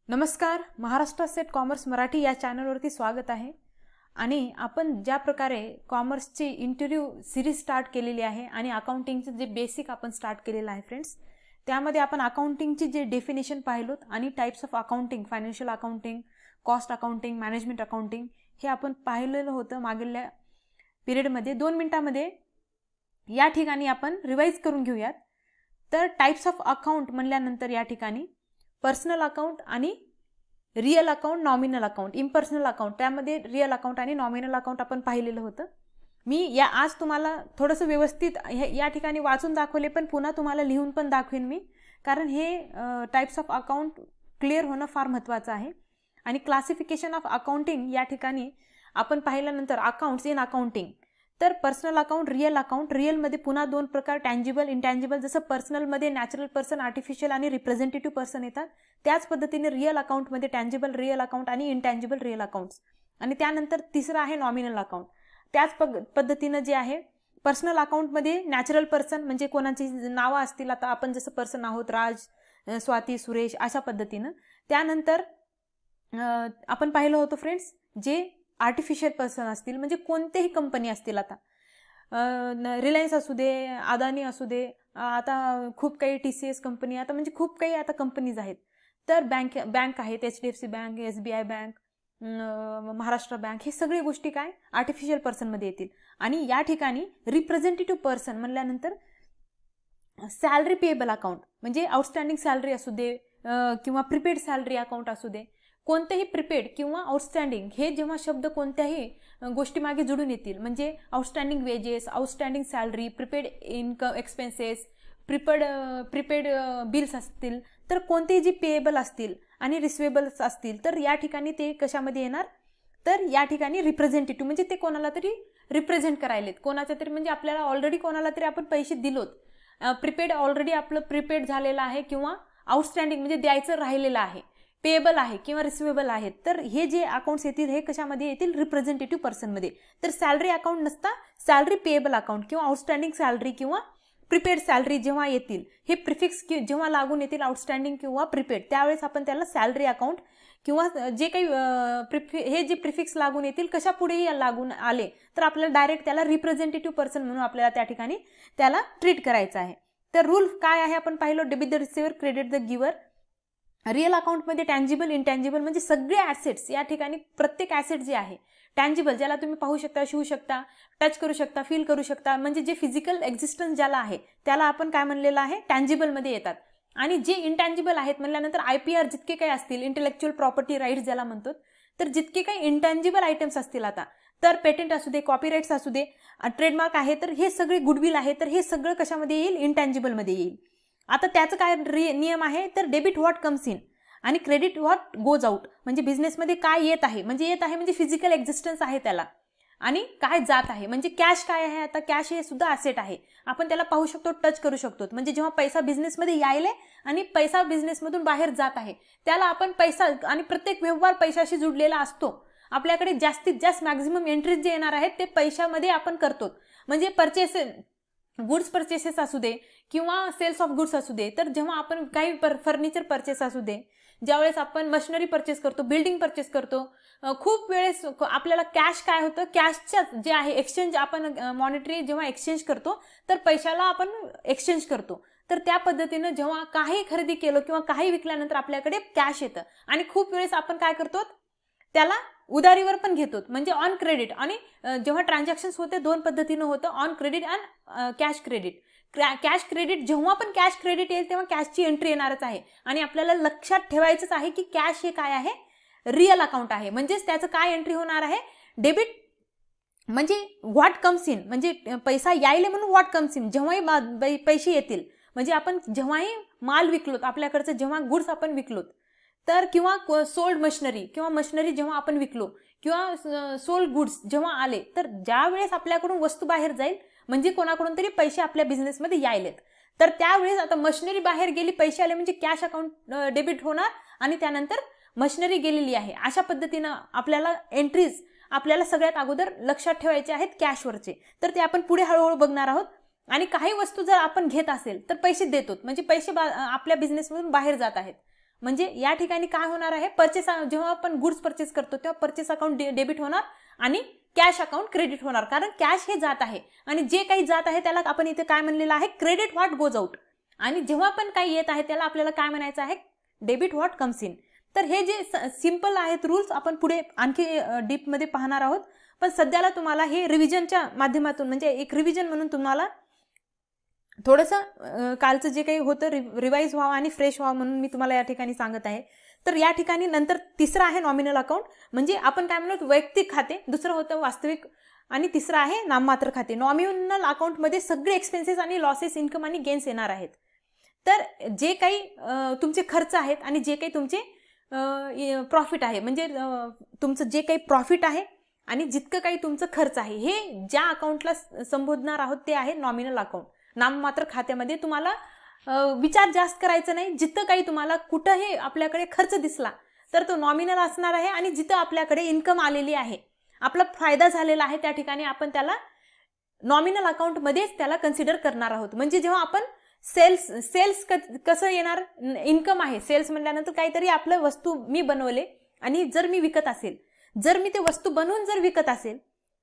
नमस्कार, Maharashtra state commerce Marathi या चॅनलवरती स्वागत आहे। आणि आपण ज्या प्रकारे कॉमर्सची इंटरव्ह्यू सिरीज स्टार्ट केलेली आहे आणि अकाउंटिंगचे जे बेसिक आपण स्टार्ट केलेलं आहे फ्रेंड्स, त्यामध्ये आपण अकाउंटिंगची जे डेफिनेशन पाहिलोत आणि types of accounting, financial accounting, cost accounting, management accounting हे आपण पाहिलेलं होतं मागील पिरियडमध्ये। 2 मिनिटांमध्ये या ठिकाणी आपण रिवाइज करून घेऊयात। तर टाइप्स ऑफ अकाउंट म्हणल्यानंतर या ठिकाणी पर्सनल अकाउंट आणि real account, nominal account, impersonal account, त्यामध्ये रियल अकाउंट आणि नॉमिनल अकाउंट आपण पाहिलेलं होतं। मी आज तुम्हाला थोडंसं व्यवस्थित या ठिकाणी वाचून दाखवले, पण पुन्हा तुम्हाला लिहून पण दाखवेन मी, कारण हे टाइप्स ऑफ अकाउंट क्लिअर होणं फार महत्त्वाचं आहे। आणि क्लासिफिकेशन ऑफ अकाउंटिंग या ठिकाणी आपण पाहिल्यानंतर अकाउंट्स इन अकाउंटिंग, तर पर्सनल अकाउंट, रियल अकाउंट, रिअलमध्ये पुन्हा 2 प्रकार, टँजिबल, इंटँजिबल। जसं पर्सनलमध्ये नॅचरल पर्सन, आर्टिफिशियल आणि रिप्रेझेंटेटिव्ह पर्सन येतात, त्याच पद्धतीने रिअल अकाउंटमध्ये टँजिबल रिअल अकाउंट आणि इंटँजिबल रिअल अकाउंट्स। आणि त्यानंतर तिसरं आहे नॉमिनल अकाउंट। त्याच पद्धतीने जे आहे पर्सनल अकाउंटमध्ये नॅचरल पर्सन म्हणजे कोणाची नावं असतील, आता आपण जसं पर्सन आहोत, राज, स्वाती, सुरेश, अशा पद्धतीनं। त्यानंतर आपण पाहिलं होतं फ्रेंड्स, जे आर्टिफिशियल पर्सन असतील म्हणजे कोणतेही कंपनी असतील, आता रिलायन्स असू दे, अदानी असू दे, आता खूप काही TCS कंपनी, आता म्हणजे खूप काही आता कंपनीज आहेत। तर बँक आहेत, HDFC bank, SBI bank, Maharashtra bank, हे सगळी गोष्टी काय आर्टिफिशियल पर्सनमध्ये येतील। आणि या ठिकाणी रिप्रेझेंटेटिव्ह पर्सन म्हणल्यानंतर सॅलरी पेएबल अकाउंट म्हणजे आउटस्टँडिंग सॅलरी असू दे किंवा प्रीपेड सॅलरी अकाउंट असू दे, कोणतेही प्रीपेड किंवा आउटस्टँडिंग हे जेव्हा शब्द कोणत्याही गोष्टीमागे जुळून येतील, म्हणजे outstanding wedges, outstanding salary, prepaid income expenses, prepaid bills असतील, तर कोणतेही जे पेएबल असतील आणि रिसिवेबल्स असतील, तर या ठिकाणी ते कशामध्ये येणार, तर या ठिकाणी रिप्रेझेंटेटिव्ह म्हणजे ते कोणाला तरी रिप्रेझेंट करायलेत, कोणाच्या तरी, म्हणजे आपल्याला ऑलरेडी कोणाला तरी आपण पैसे दिलोत, प्रीपेड ऑलरेडी आपलं प्रीपेड झालेलं आहे किंवा आउटस्टँडिंग म्हणजे द्यायचं राहिलेलं आहे, पेएबल आहे किंवा रिसिवेबल आहेत, तर हे जे अकाउंट्स येतील हे कशामध्ये येतील, रिप्रेझेंटेटिव्ह पर्सनमध्ये। तर सॅलरी अकाउंट नसता सॅलरी पेएबल अकाउंट किंवा आउटस्टँडिंग सॅलरी किंवा प्रीपेड सॅलरी जेव्हा येतील, हे प्रिफिक्स जेव्हा लागून येतील आउटस्टँडिंग किंवा प्रीपेड, त्यावेळेस आपण त्याला सॅलरी अकाउंट किंवा जे काही हे जे प्रिफिक्स लागून येतील कशापुढेही लागून आले तर आपल्याला डायरेक्ट त्याला रिप्रेझेंटेटिव्ह पर्सन म्हणून आपल्याला त्या ठिकाणी त्याला ट्रीट करायचं आहे। तर रूल काय आहे आपण पाहिलं, debit the receiver, credit the giver. Real अकाउंटमध्ये टँजिबल, इंटँजिबल म्हणजे सगळे ॲसेट्स, या ठिकाणी प्रत्येक ॲसेट जे आहे टँजिबल, ज्याला तुम्ही पाहू शकता, शिवू शकता, टच करू शकता, फील करू शकता, म्हणजे जे फिजिकल एक्झिस्टन्स ज्याला आहे त्याला आपण काय म्हणलेलं आहे, टँजिबलमध्ये येतात। आणि जे इंटँजिबल आहेत म्हणल्यानंतर IPR जितके काही असतील, इंटेलेक्च्युअल प्रॉपर्टी राईट्स ज्याला म्हणतो, तर जितके काही इंटँजिबल आयटम्स असतील, आता तर पेटंट असू दे, कॉपीराईट्स असू दे, ट्रेडमार्क आहे, तर हे सगळे गुडविल आहे, तर हे सगळं कशामध्ये येईल, इंटँजिबलमध्ये येईल। आता त्याचं काय नियम आहे, तर डेबिट व्हॉट कम्स इन आणि क्रेडिट व्हॉट गोज आउट, म्हणजे बिझनेसमध्ये काय येत आहे म्हणजे फिजिकल एक्झिस्टन्स आहे त्याला, आणि काय जात आहे म्हणजे कॅश काय आहे, आता कॅश हे सुद्धा ॲसेट आहे, आपण त्याला पाहू शकतो, टच करू शकतो, म्हणजे जेव्हा पैसा बिझनेसमध्ये यायले आणि पैसा बिझनेसमधून बाहेर जात आहे त्याला आपण पैसा, आणि प्रत्येक व्यवहार पैशाशी जुडलेला असतो, आपल्याकडे जास्तीत जास्त मॅक्झिमम एंट्रीज जे येणार आहेत ते पैशामध्ये आपण करतो, म्हणजे गुड्स परचेसेस असू दे किंवा सेल्स ऑफ गुड्स असू दे, तर जेव्हा आपण काही फर्निचर परचेस असू दे, ज्यावेळेस आपण मशिनरी परचेस करतो, बिल्डिंग परचेस करतो, खूप वेळेस आपल्याला कॅश काय होतं, कॅशच्या जे आहे एक्सचेंज, आपण मॉनिटरी जेव्हा एक्सचेंज करतो तर पैशाला आपण एक्सचेंज करतो, तर त्या पद्धतीनं जेव्हा काही खरेदी केलं किंवा काही विकल्यानंतर आपल्याकडे कॅश येतं, आणि खूप वेळेस आपण काय करतो, त्याला उधारीवर पण घेतो, म्हणजे ऑन क्रेडिट। आणि जेव्हा ट्रान्झॅक्शन्स होते 2 पद्धतीनं होतं, ऑन क्रेडिट आणि कॅश क्रेडिट। कॅश क्रेडिट, जेव्हा पण कॅश क्रेडिट येईल तेव्हा कॅशची एंट्री येणारच आहे, आणि आपल्याला लक्षात ठेवायचंच आहे की कॅश हे काय आहे, रिअल अकाउंट आहे, म्हणजेच त्याचं काय एंट्री होणार आहे, डेबिट म्हणजे व्हॉट कम्स इन, म्हणजे पैसा यायले म्हणून व्हॉट कम्स इन, जेव्हाही पैसे येतील, म्हणजे आपण जेव्हाही माल विकलोत, आपल्याकडचं जेव्हा गुड्स आपण विकलोत, तर किंवा सोल्ड मशिनरी किंवा मशिनरी जेव्हा आपण विकलो किंवा सोल्ड गुड्स जेव्हा आले, तर ज्या वेळेस आपल्याकडून वस्तू बाहेर जाईल म्हणजे कोणाकडून तरी पैसे आपल्या बिझनेसमध्ये यायलेत, तर त्यावेळेस आता मशिनरी बाहेर गेली, पैसे आले म्हणजे कॅश अकाउंट डेबिट होणार, आणि त्यानंतर मशिनरी गेलेली आहे, अशा पद्धतीनं आपल्याला एंट्रीज आपल्याला सगळ्यात अगोदर लक्षात ठेवायचे आहेत कॅशवरचे, तर ते आपण पुढे हळूहळू बघणार आहोत। आणि काही वस्तू जर आपण घेत असेल तर पैसे देतो, म्हणजे पैसे आपल्या बिझनेसमधून बाहेर जात आहेत, म्हणजे या ठिकाणी काय होणार आहे, परचेस, जेव्हा आपण गुड्स परचेस करतो तेव्हा परचेस अकाउंट डेबिट होणार आणि कॅश अकाउंट क्रेडिट होणार, कारण कॅश हे जात आहे आणि जे काही जात आहे त्याला आपण इथे काय म्हणलेलं आहे, क्रेडिट व्हॉट गोज आउट. आणि जेव्हा पण काही येत आहे त्याला आपल्याला काय म्हणायचं आहे, डेबिट व्हॉट कम्स इन. तर हे जे सिंपल आहेत रूल्स आपण पुढे आणखी डीपमध्ये पाहणार आहोत, पण सध्याला तुम्हाला हे रिव्हिजनच्या माध्यमातून, म्हणजे एक रिव्हिजन म्हणून तुम्हाला थोडंसं कालचं जे काही होतं रिवाइज व्हावं आणि फ्रेश व्हावं म्हणून मी तुम्हाला या ठिकाणी सांगत आहे. तर या ठिकाणी नंतर तिसरं आहे नॉमिनल अकाउंट, म्हणजे आपण काय म्हणतो वैयक्तिक खाते, दुसरं होतं वास्तविक, आणि तिसरं आहे नाममात्र खाते. नॉमिनल अकाउंटमध्ये सगळे एक्सपेन्सेस आणि लॉसेस, इन्कम आणि गेन्स येणार आहेत. तर जे काही तुमचे खर्च आहेत आणि जे काही तुमचे प्रॉफिट आहे, म्हणजे तुमचं जे काही प्रॉफिट आहे आणि जितकं काही तुमचं खर्च आहे, हे ज्या अकाउंटला संबोधणार आहोत ते आहे नॉमिनल अकाउंट. नाममात्र खात्यामध्ये तुम्हाला विचार जास्त करायचा नाही, जिथं काही तुम्हाला कुठंही आपल्याकडे खर्च दिसला तर तो नॉमिनल असणार आहे, आणि जिथं आपल्याकडे इन्कम आलेली आहे, आपला फायदा झालेला आहे, त्या ठिकाणी आपण त्याला नॉमिनल अकाउंटमध्येच त्याला कन्सिडर करणार आहोत. म्हणजे जेव्हा आपण सेल्स कसं येणार, इन्कम आहे, सेल्स म्हटल्यानंतर काहीतरी आपलं वस्तू मी बनवले आणि जर मी विकत असेल, जर मी ते वस्तू बनवून जर विकत असेल,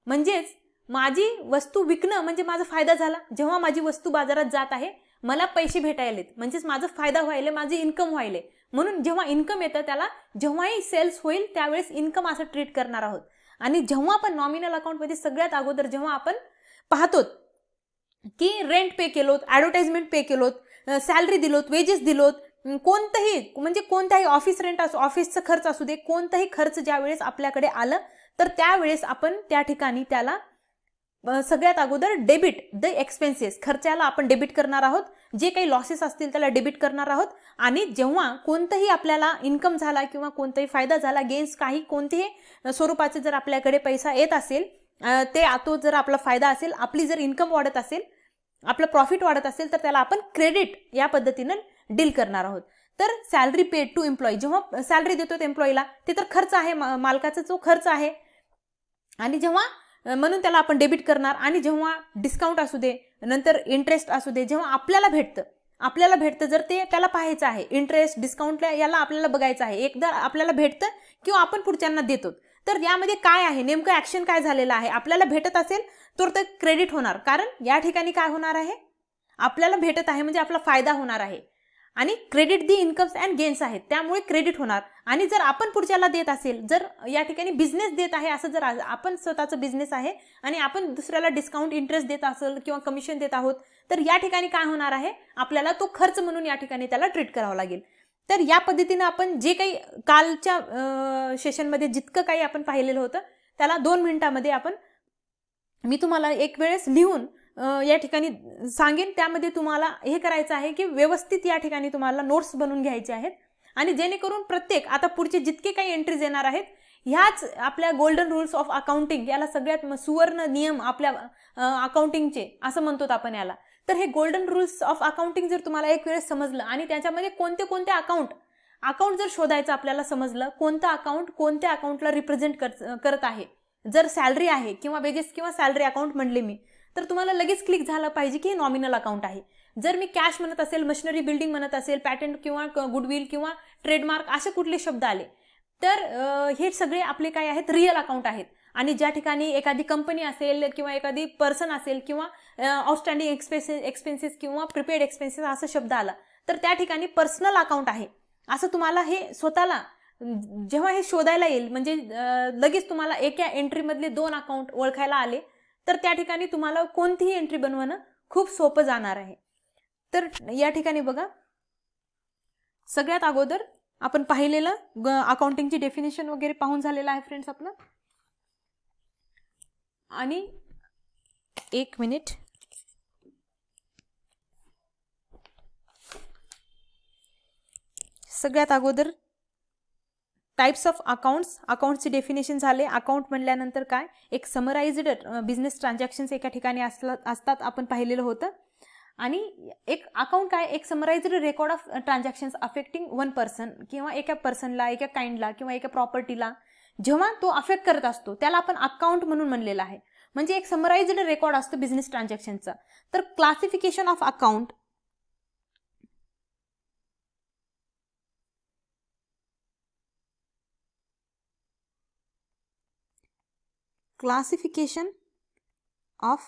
म्हणजेच माझी वस्तू विकणं म्हणजे माझा फायदा झाला. जेव्हा माझी वस्तू बाजारात जात आहे, मला पैसे भेटायलेत, म्हणजेच माझा फायदा व्हायले, माझी इन्कम व्हायले. म्हणून जेव्हा इन्कम येतं त्याला जेव्हाही सेल्स होईल त्यावेळेस इन्कम असं ट्रीट करणार आहोत. आणि जेव्हा आपण नॉमिनल अकाउंटमध्ये सगळ्यात अगोदर जेव्हा आपण पाहतो की रेंट पे केलोत, ॲडव्हर्टाइजमेंट पे केलोत, सॅलरी दिलोत, वेजेस दिलोत, कोणतंही म्हणजे कोणत्याही ऑफिस रेंट असो, ऑफिसचा खर्च असू दे, कोणताही खर्च ज्या वेळेस आपल्याकडे आलं तर त्यावेळेस आपण त्या ठिकाणी त्याला सगळ्यात अगोदर डेबिट द एक्सपेन्सेस, खर्चाला आपण डेबिट करणार आहोत, जे काही लॉसेस असतील त्याला डेबिट करणार आहोत. आणि जेव्हा कोणतंही आपल्याला इन्कम झाला किंवा कोणताही फायदा झाला, गेन्स काही कोणतेही स्वरूपाचे जर आपल्याकडे पैसा येत असेल, ते तो जर आपला फायदा असेल, आपली जर इन्कम वाढत असेल, आपलं प्रॉफिट वाढत असेल, तर त्याला आपण क्रेडिट या पद्धतीनं डील करणार आहोत. तर सॅलरी पेड टू एम्प्लॉई, जेव्हा सॅलरी देतो एम्प्लॉईला, ते तर खर्च आहे, मालकाचा जो खर्च आहे, आणि जेव्हा म्हणून त्याला आपण डेबिट करणार. आणि जेव्हा डिस्काउंट असू दे, नंतर इंटरेस्ट असू दे, जेव्हा आपल्याला भेटतं जर ते त्याला पाहायचं आहे, इंटरेस्ट डिस्काउंट याला आपल्याला बघायचं आहे, एकदा आपल्याला भेटतं किंवा आपण पुढच्यांना देतो, तर यामध्ये काय आहे, नेमकं ऍक्शन काय झालेलं आहे, आपल्याला भेटत असेल तर ते क्रेडिट होणार, कारण या ठिकाणी काय होणार आहे, आपल्याला भेटत आहे म्हणजे आपला फायदा होणार आहे. आणि credit the incomes and gains आहेत, त्यामुळे क्रेडिट होणार. आणि जर आपण पुढच्याला देत असेल, जर या ठिकाणी बिझनेस देत आहे, असं जर आपण स्वतःचा बिझनेस आहे आणि आपण दुसऱ्याला डिस्काउंट इंटरेस्ट देत असेल किंवा कमिशन देत आहोत, तर या ठिकाणी काय होणार आहे, आपल्याला तो खर्च म्हणून या ठिकाणी त्याला ट्रीट करावा लागेल. तर या पद्धतीने आपण जे काही कालच्या सेशनमध्ये जितकं काही आपण पाहिलेलं होतं त्याला 2 मिनिटांमध्ये मी तुम्हाला एक वेळेस लिहून या ठिकाणी सांगेन. त्यामध्ये तुम्हाला हे करायचं आहे की व्यवस्थित या ठिकाणी तुम्हाला नोट्स बनवून घ्यायचे आहेत, आणि जेणेकरून प्रत्येक आता पुढचे जितके काही एंट्रीज येणार आहेत, ह्याच आपल्या गोल्डन रूल्स ऑफ अकाउंटिंग, याला सगळ्यात सुवर्ण नियम आपल्या अकाउंटिंगचे असं म्हणतो आपण याला. तर हे गोल्डन रूल्स ऑफ अकाउंटिंग जर तुम्हाला एक वेळेस समजलं, आणि त्याच्यामध्ये कोणते कोणते अकाउंट जर शोधायचं आपल्याला समजलं, कोणतं अकाउंट कोणत्या अकाउंटला रिप्रेझेंट करत आहे, जर सॅलरी आहे किंवा वेजेस किंवा सॅलरी अकाउंट म्हणले मी, तर तुम्हाला लगेच क्लिक झालं पाहिजे की हे नॉमिनल अकाउंट आहे. जर मी कॅश म्हणत असेल, मशिनरी बिल्डिंग म्हणत असेल, पॅटंट किंवा गुडविल किंवा ट्रेडमार्क असे कुठले शब्द आले, तर हे सगळे आपले काय आहेत, रिअल अकाउंट आहेत. आणि ज्या ठिकाणी एखादी कंपनी असेल किंवा एखादी पर्सन असेल किंवा आउटस्टँडिंग एक्सपेन्सेस किंवा प्रिपेड एक्सपेन्सेस असा शब्द आला, तर त्या ठिकाणी पर्सनल अकाउंट आहे असं तुम्हाला हे स्वतःला जेव्हा हे शोधायला येईल, म्हणजे लगेच तुम्हाला एका एंट्रीमधले 2 अकाउंट ओळखायला आले, तर त्या ठिकाणी तुम्हाला कोणतीही एंट्री बनवणं खूप सोपं जाणार आहे. तर या ठिकाणी बघा, सगळ्यात अगोदर आपण पाहिलेलं अकाउंटिंगची डेफिनेशन वगैरे पाहून झालेलं आहे फ्रेंड्स आपलं. आणि 1 मिनिट, सगळ्यात अगोदर टाइप्स ऑफ अकाउंट्सची डेफिनेशन झाले. अकाउंट म्हणल्यानंतर काय, एक समराइज्ड बिझनेस ट्रान्झॅक्शन्स एका ठिकाणी असतात आपण पाहिलेलं होतं. आणि एक अकाउंट काय, एक summarised record of transactions affecting one person, किंवा एका पर्सनला, एका काइंडला किंवा एका प्रॉपर्टीला जेव्हा तो अफेक्ट करत असतो त्याला आपण अकाउंट म्हणून म्हणलेलं आहे. म्हणजे एक समराइज्ड रेकॉर्ड असतो बिझनेस ट्रान्झॅक्शनचा. तर classification of account, classification of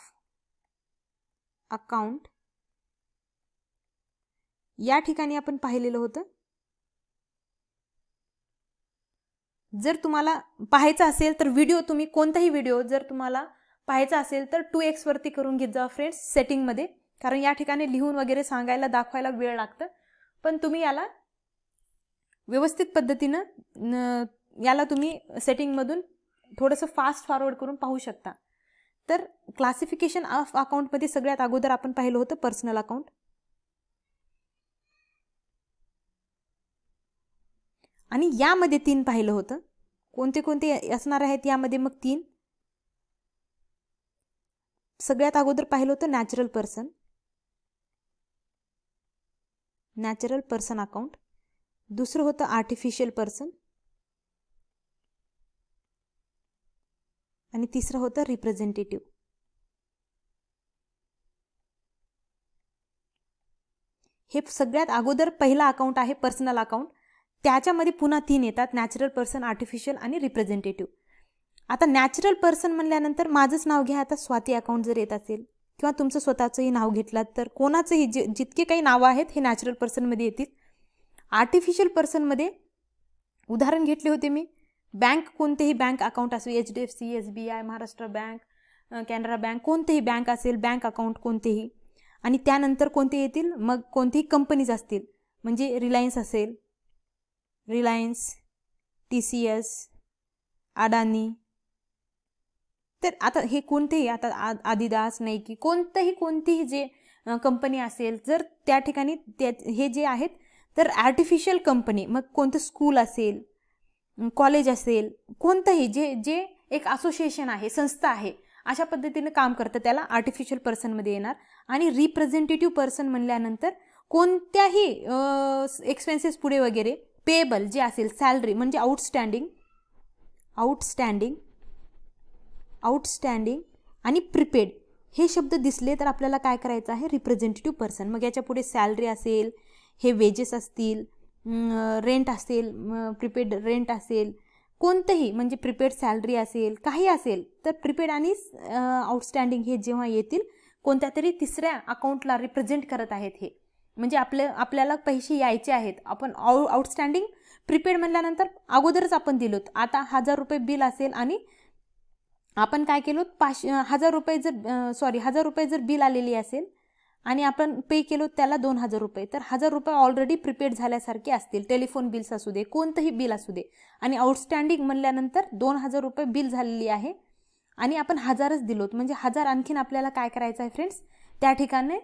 account या ठिकाणी आपण पाहिलेलं होतं. जर तुम्हाला पाहायचं असेल तर व्हिडिओ, तुम्ही कोणताही व्हिडिओ जर तुम्हाला पाहायचा असेल तर 2x वरती करून घेत जा फ्रेंड्स सेटिंगमध्ये, कारण या ठिकाणी लिहून वगैरे सांगायला दाखवायला वेळ लागतं. पण तुम्ही याला व्यवस्थित पद्धतीनं याला तुम्ही सेटिंगमधून थोडंसं फास्ट फॉरवर्ड करून पाहू शकता. तर क्लासिफिकेशन ऑफ अकाउंटमध्ये सगळ्यात अगोदर आपण पाहिलं होतं पर्सनल अकाउंट. आणि यामध्ये 3 पाहिलं होतं. कोणते कोणते असणार आहेत यामध्ये? मग 3. सगळ्यात अगोदर पाहिलं होतं नॅचरल पर्सन अकाउंट. दुसरं होतं आर्टिफिशियल पर्सन. आणि तिसरं होतं रिप्रेझेंटेटिव्ह. हे सगळ्यात अगोदर पहिला अकाउंट आहे पर्सनल अकाउंट. त्याच्यामध्ये पुन्हा 3 येतात, नॅचरल पर्सन, आर्टिफिशियल आणि रिप्रेझेंटेटिव्ह. आता नॅचरल पर्सन म्हणल्यानंतर माझंच नाव घ्या. आता स्वाती अकाउंट जर येत असेल किंवा तुमचं स्वतःचंही नाव घेतलं तर कोणाचंही जितके काही नावं आहेत हे नॅचरल पर्सनमध्ये येतील. आर्टिफिशियल पर्सनमध्ये उदाहरण घेतले होते मी. बँक, कोणतेही बँक अकाउंट असेल, HDFC, SBI, Maharashtra bank, Canara bank, कोणतेही बँक असेल, बँक अकाउंट कोणतेही. आणि त्यानंतर कोणते येतील? मग कोणतेही कंपनीज असतील, म्हणजे रिलायन्स असेल, रिलायन्स, TCS, अडानी. तर आता हे कोणतेही, आता आदिदास, नाईकी, कोणतीही जे कंपनी असेल, जर त्या ठिकाणी हे जे आहेत तर आर्टिफिशियल कंपनी, मग कोणतं स्कूल असेल, कॉलेज असेल, कोणतंही जे एक असोसिएशन आहे, संस्था आहे, अशा पद्धतीने काम करतं, त्याला आर्टिफिशियल पर्सनमध्ये येणार. आणि रिप्रेझेंटेटिव्ह पर्सन म्हणल्यानंतर कोणत्याही एक्सपेन्सेस पुढे वगैरे पेएबल जे असेल, सॅलरी म्हणजे आउटस्टँडिंग आणि प्रिपेड हे शब्द दिसले तर आपल्याला काय करायचं आहे? Representative person. मग याच्या पुढे सॅलरी असेल, हे वेजेस असतील, रेंट असेल, प्रिपेड रेंट असेल, कोणतंही म्हणजे प्रिपेड सॅलरी असेल, काही असेल तर प्रिपेड आणि आउटस्टँडिंग हे जेव्हा येतील कोणत्या तरी तिसऱ्या अकाउंटला रिप्रेझेंट करत आहेत, हे म्हणजे आपल्याला पैसे यायचे आहेत. आपण आउटस्टँडिंग प्रिपेड म्हणल्यानंतर अगोदरच आपण दिलोत. आता 1000 रुपये बिल असेल आणि आपण काय केलो, 1000 रुपये जर बिल आलेली असेल आणि आपण पे केलो त्याला 2000 रुपये, तर 1000 रुपये ऑलरेडी प्रिपेड झाल्यासारखे असतील. टेलिफोन बिल्स असू दे, कोणतंही बिल असू दे. आणि आउटस्टँडिंग म्हणल्यानंतर 2000 रुपये बिल झालेली आहे आणि आपण 1000च दिलोत, म्हणजे 1000 आणखीन आपल्याला काय करायचं आहे फ्रेंड्स? त्या ठिकाणी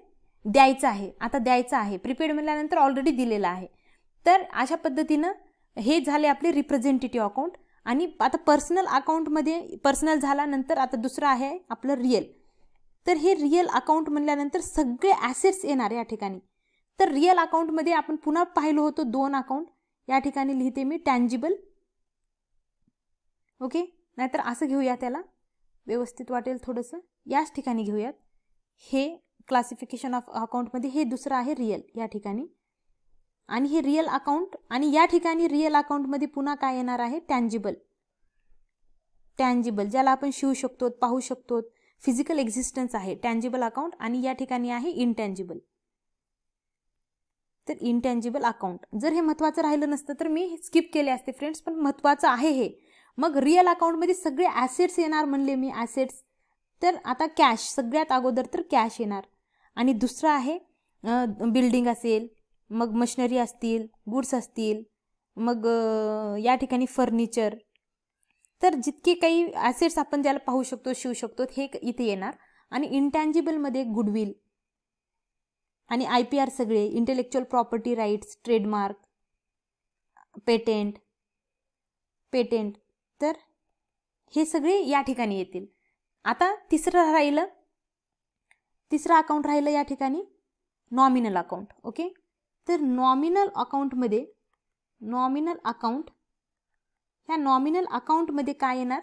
द्यायचं आहे. आता द्यायचं आहे, प्रिपेड म्हणल्यानंतर ऑलरेडी दिलेलं आहे. तर अशा पद्धतीनं हे झाले आपले रिप्रेझेंटेटिव्ह अकाउंट. आणि आता पर्सनल अकाउंटमध्ये पर्सनल झाल्यानंतर आता दुसरं आहे आपलं रिअल. तर हे रिअल अकाउंट म्हणल्यानंतर सगळे ॲसेट्स येणार या ठिकाणी. तर रिअल अकाउंटमध्ये आपण पुन्हा पाहिलो होतो 2 अकाउंट. या ठिकाणी लिहिते मी टँजिबल, ओके, नाहीतर असं घेऊया, त्याला व्यवस्थित वाटेल थोडंसं. याच ठिकाणी घेऊयात. हे क्लासिफिकेशन ऑफ अकाउंटमध्ये हे दुसरं आहे रिअल या ठिकाणी. आणि हे रिअल अकाउंट, आणि या ठिकाणी रिअल अकाउंटमध्ये पुन्हा काय येणार आहे? टँजिबल, ज्याला आपण शिवू शकतो, पाहू शकतो, फिजिकल एक्झिस्टन्स आहे टँजिबल अकाउंट. आणि या ठिकाणी आहे इनटँजिबल. तर इनटँजिबल अकाउंट जर हे महत्त्वाचं राहिलं नसतं तर मी स्किप केले असते फ्रेंड्स, पण महत्त्वाचं आहे हे. मग रिअल अकाउंटमध्ये सगळे ॲसेट्स येणार म्हणले मी, ॲसेट्स. तर आता कॅश, सगळ्यात अगोदर तर कॅश येणार. आणि दुसरं आहे बिल्डिंग असेल, मग मशिनरी असतील, गुड्स असतील, मग या ठिकाणी फर्निचर. तर जितके काही ॲसेट्स आपण ज्याला पाहू शकतो, शिवू शकतो, हे इथे येणार. आणि इंटँजिबलमध्ये गुडविल आणि IPR सगळे, intellectual property rights, trademark, patent, तर हे सगळे या ठिकाणी येतील. आता तिसरं अकाउंट राहिलं या ठिकाणी नॉमिनल अकाउंट, ओके. तर नॉमिनल अकाउंटमध्ये काय येणार?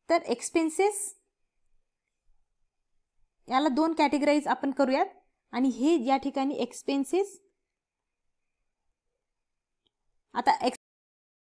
तर एक्सपेन्सेस, याला 2 कॅटेगराईज आपण करूयात. आणि हे या ठिकाणी एक्सपेन्सेस, आता